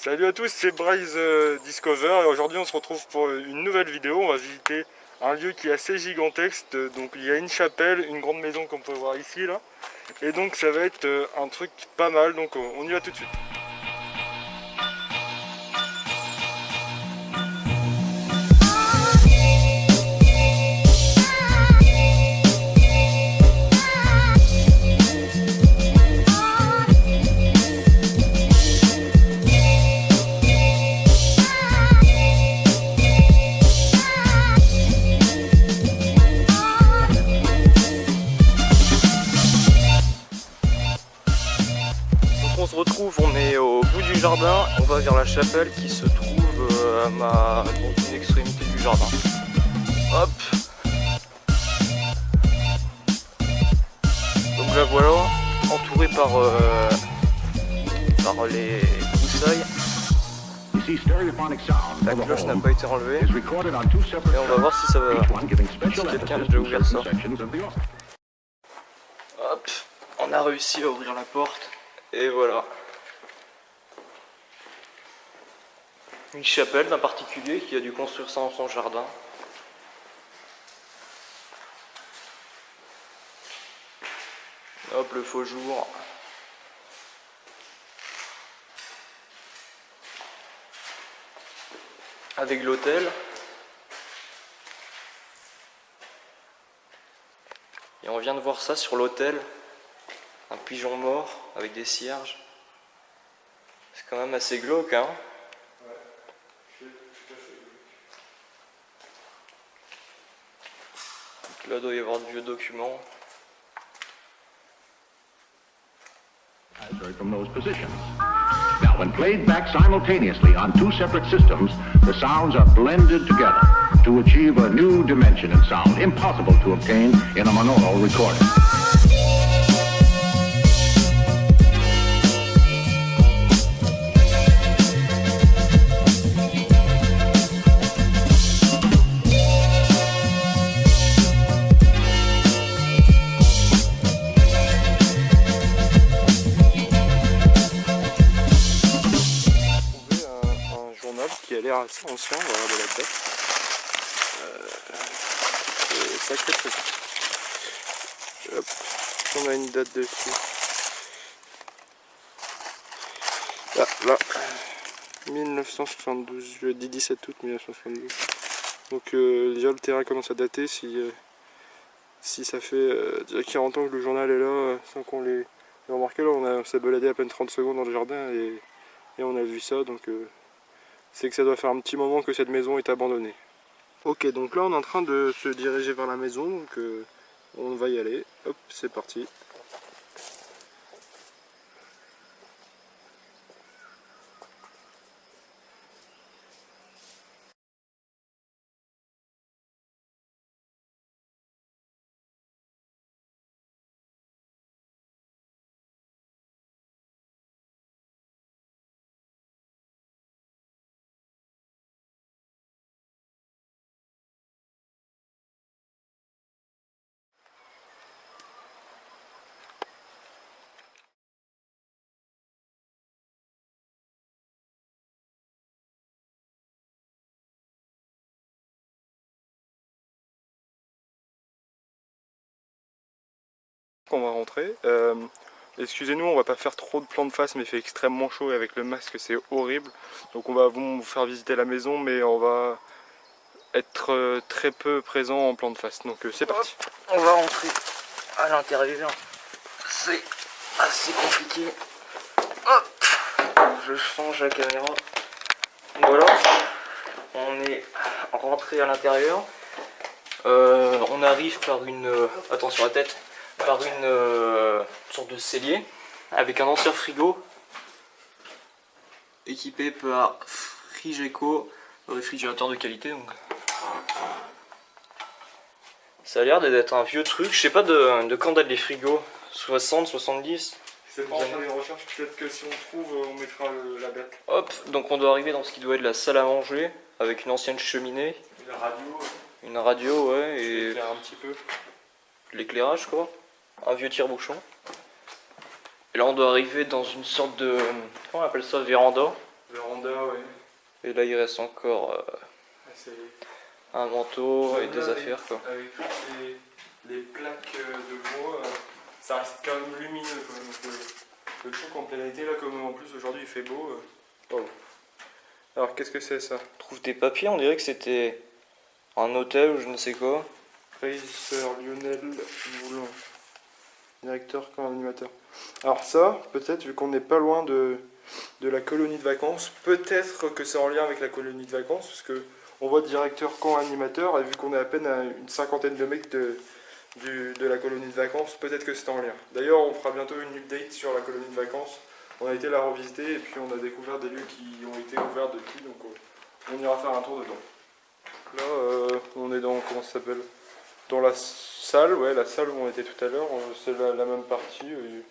Salut à tous, c'est Bryce Discover et aujourd'hui on se retrouve pour une nouvelle vidéo. On va visiter un lieu qui est assez gigantesque. Donc il y a une chapelle, une grande maison qu'on peut voir ici là. Et donc ça va être un truc pas mal, donc on y va tout de suite. On se retrouve, on est au bout du jardin, on va vers la chapelle qui se trouve dans une extrémité du jardin. Hop. Donc là voilà, entouré par les broussailles. La cloche n'a pas été enlevée et on va voir si ça va, si quelqu'un a déjà ouvert ça. Hop, on a réussi à ouvrir la porte. Et voilà. Une chapelle d'un particulier qui a dû construire ça dans son jardin. Hop, le faux jour. Avec l'autel. Et on vient de voir ça sur l'autel. Un pigeon mort avec des cierges. C'est quand même assez glauque, hein. Ouais. Donc là, il doit y avoir de vieux documents. From those positions. Now, when played back simultaneously on two separate systems, the sounds are blended together to achieve a new dimension in sound, impossible to obtain in a monaural recording. Qui a l'air assez ancien, on va regarder la date. C'est sacré truc. Hop, on a une date dessus. Là, 1972, je dis 17 août 1972. Donc déjà le terrain commence à dater si ça fait déjà 40 ans que le journal est là, sans qu'on l'ait remarqué. Là on s'est baladé à peine 30 secondes dans le jardin et on a vu ça, donc c'est que ça doit faire un petit moment que cette maison est abandonnée. Ok, donc là on est en train de se diriger vers la maison, donc on va y aller. Hop, c'est parti. On va rentrer. Excusez-nous, on va pas faire trop de plans de face, mais il fait extrêmement chaud et avec le masque c'est horrible. Donc on va vous faire visiter la maison, mais on va être très peu présent en plan de face. Donc c'est parti. On va rentrer à l'intérieur. C'est assez compliqué. Hop, je change la caméra. Voilà, on est rentré à l'intérieur. On arrive par une... attention à la tête. Par une sorte de cellier avec un ancien frigo équipé par Frigeco, réfrigérateur de qualité. Donc. Ça a l'air d'être un vieux truc, je sais pas de quand datent les frigos, 60, 70. C'est pas en train de recherche, peut-être que si on trouve, on mettra la date. Hop, donc on doit arriver dans ce qui doit être la salle à manger avec une ancienne cheminée. Une radio. Une radio, ouais, et un petit peu. L'éclairage quoi. Un vieux tire-bouchon. Et là on doit arriver dans une sorte de... comment on appelle ça, véranda. Véranda, ouais. Et là il reste encore un manteau et des affaires quoi. Avec toutes les plaques de bois, ça reste quand même lumineux quoi. Donc, le truc en plein été là, comme en plus aujourd'hui il fait beau. Wow. Alors qu'est-ce que c'est ça? Trouve tes papiers, on dirait que c'était un hôtel ou je ne sais quoi. Régisseur Lionel Moulin, directeur comme animateur. Alors ça, peut-être vu qu'on n'est pas loin de la colonie de vacances, peut-être que c'est en lien avec la colonie de vacances, parce que on voit directeur camp animateur, et vu qu'on est à peine à une cinquantaine de mecs de la colonie de vacances, peut-être que c'est en lien. D'ailleurs, on fera bientôt une update sur la colonie de vacances. On a été la revisiter et puis on a découvert des lieux qui ont été ouverts depuis, donc on ira faire un tour dedans. Là, on est dans, comment ça s'appelle? Dans la salle, ouais, la salle où on était tout à l'heure, c'est la même partie. Il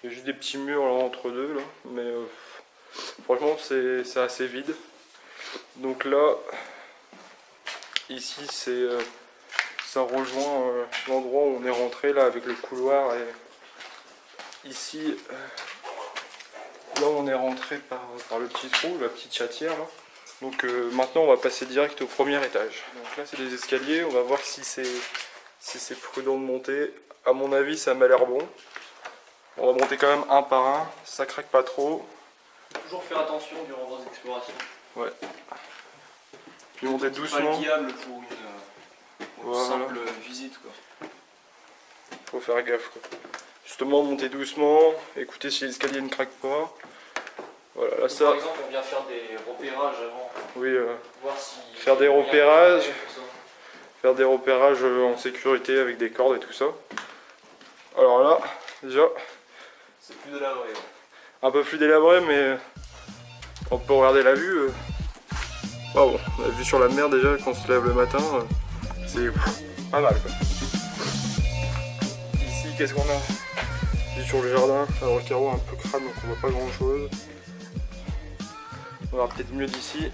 y a juste des petits murs là, entre deux, là, mais franchement c'est assez vide. Donc là, ici ça rejoint l'endroit où on est rentré là avec le couloir et ici, là on est rentré par le petit trou, la petite chatière là. Donc maintenant on va passer direct au premier étage. Donc là c'est des escaliers, on va voir si c'est prudent de monter. À mon avis ça m'a l'air bon. On va monter quand même un par un, ça craque pas trop. Toujours faire attention durant vos explorations. Ouais. Puis monter doucement. Pas guiable pour une voilà. simple visite quoi. Faut faire gaffe quoi. Justement monter doucement, écouter si l'escalier ne craque pas. Voilà, là, ça... Par exemple on vient faire des repérages avant. Oui, voir si faire des repérages. Faire des repérages en sécurité avec des cordes et tout ça. Alors là, déjà... C'est plus délabré. Ouais. Un peu plus délabré, mais on peut regarder la vue. Waouh, la vue sur la mer déjà quand on se lève le matin, c'est pas mal quoi. Ici, qu'est-ce qu'on a? Vue sur le jardin, alors le carreau est un peu crade donc on voit pas grand chose. On verra peut-être mieux d'ici.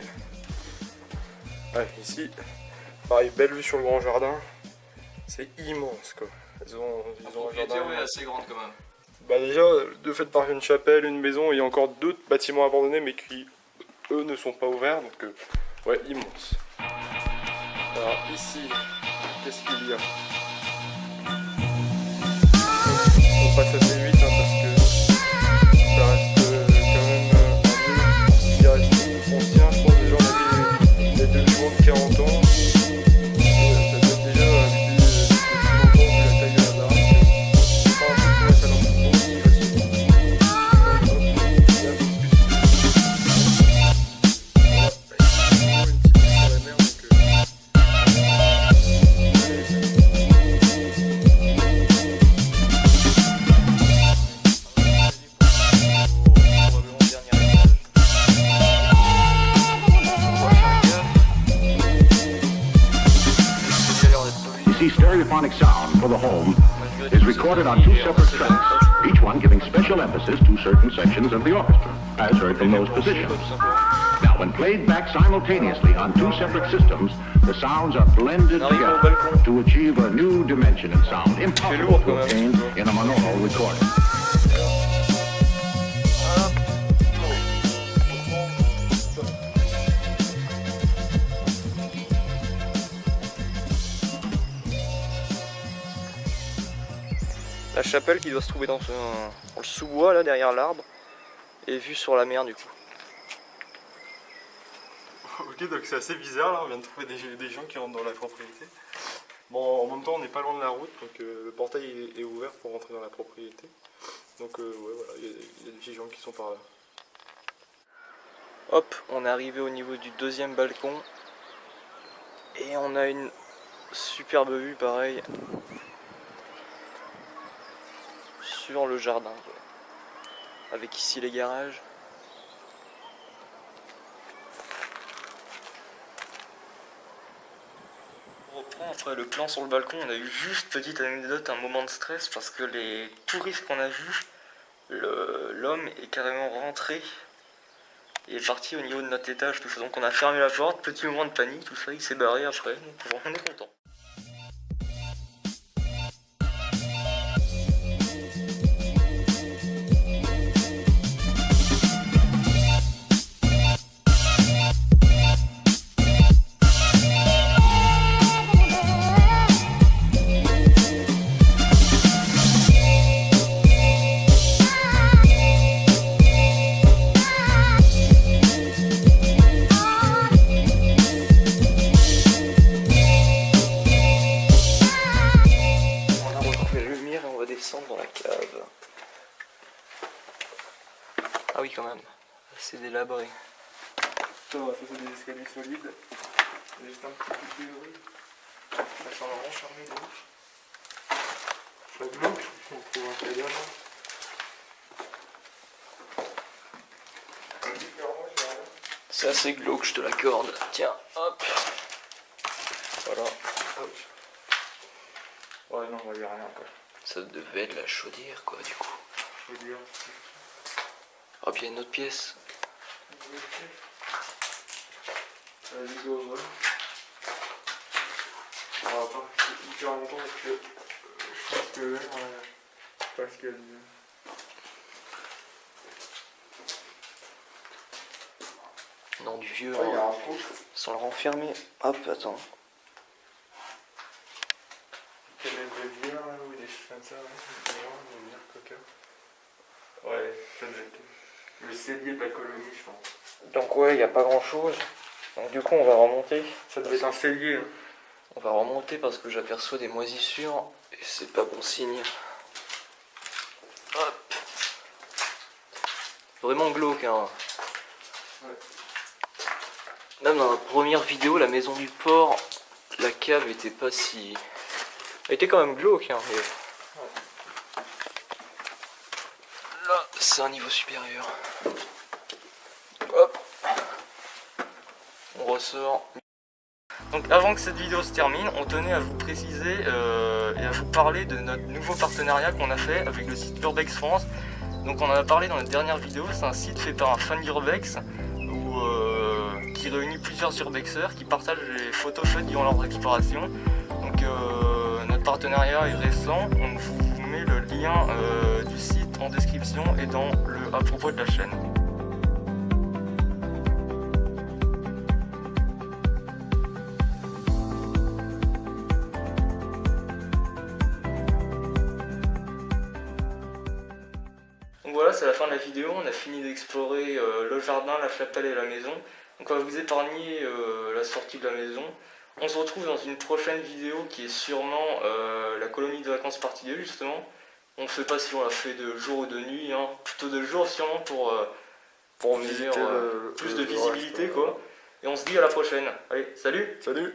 Ouais, ici, pareil, belle vue sur le grand jardin. C'est immense quoi. Ils ont un jardin assez grande quand même. Bah déjà, de fait par une chapelle, une maison, il y a encore d'autres bâtiments abandonnés mais qui, eux, ne sont pas ouverts, donc ouais, immense. Alors ici, qu'est-ce qu'il y a? On passe assez vite parce que ça reste quand même un lieu qui reste ancien, je pense déjà on avait les 2 jours de 40 ans. Ça date déjà depuis longtemps vu la taille de la baraque. Pas un truc pour mettre à l'enfant. Stereophonic sound for the home is recorded on 2 separate tracks, each one giving special emphasis to certain sections of the orchestra, as heard from those positions. Now, when played back simultaneously on 2 separate systems, the sounds are blended together to achieve a new dimension in sound, impossible to obtain in a monaural recording. La chapelle qui doit se trouver dans le sous-bois là derrière l'arbre et vue sur la mer du coup. Ok, donc c'est assez bizarre là, on vient de trouver des gens qui rentrent dans la propriété. Bon, en même temps on n'est pas loin de la route, donc le portail est ouvert pour rentrer dans la propriété. Donc ouais, voilà, il y a des petits gens qui sont par là. Hop, on est arrivé au niveau du 2e balcon et on a une superbe vue pareil sur le jardin quoi. Avec ici les garages. On reprend après le plan sur le balcon, on a eu juste, petite anecdote, un moment de stress parce que les touristes qu'on a vus, l'homme est carrément rentré et est parti au niveau de notre étage, tout ça. Donc on a fermé la porte, petit moment de panique, tout ça, il s'est barré après, donc on est content. délabré. Ça va, ça c'est des escaliers solides. Il y a juste un petit peu de débris. Ça s'en a renfermé de ouf. Ça bloque, on trouve un cadeau. C'est assez glauque, je te l'accorde. Tiens, hop. Voilà. Hop. Ouais, non, on va lui rien quoi. Ça devait être la chaudière, quoi, du coup. Je veux dire. Ah, puis il y a une autre pièce. Vas-y, go, ouais. On va pas rester hyper longtemps parce que je pense que Pascal. Non, du vieux. Ouais, il y a Hein. un trou. Sans le renfermer. Hop, attends. Il y a des bières là ou des choses comme ça, ouais. Des bières coca. Ouais, ça doit être le cellier de la colonie, je pense. Donc ouais, il n'y a pas grand chose. Donc du coup on va remonter. Ça devait être un cellier. Hein. On va remonter parce que j'aperçois des moisissures et c'est pas bon signe. Hop. Vraiment glauque hein. Ouais. Même dans la première vidéo, la maison du port, la cave était pas si... Elle était quand même glauque hein. Mais... Là, c'est un niveau supérieur. Hop. On ressort. Donc avant que cette vidéo se termine, on tenait à vous préciser et à vous parler de notre nouveau partenariat qu'on a fait avec le site Urbex France. Donc on en a parlé dans la dernière vidéo, c'est un site fait par un fan d'Urbex qui réunit plusieurs urbexeurs qui partagent les photos faites durant leurs explorations. Donc notre partenariat est récent, on vous met le lien du site en description et dans le à propos de la chaîne. Donc voilà, c'est la fin de la vidéo, on a fini d'explorer le jardin, la chapelle et la maison. Donc on va vous épargner la sortie de la maison. On se retrouve dans une prochaine vidéo qui est sûrement la colonie de vacances partie 2 justement. On ne sait pas si on l'a fait de jour ou de nuit, hein. Plutôt de jour sûrement pour visiter plus de visibilité reste, quoi. Et on se dit à la prochaine. Allez, salut! Salut!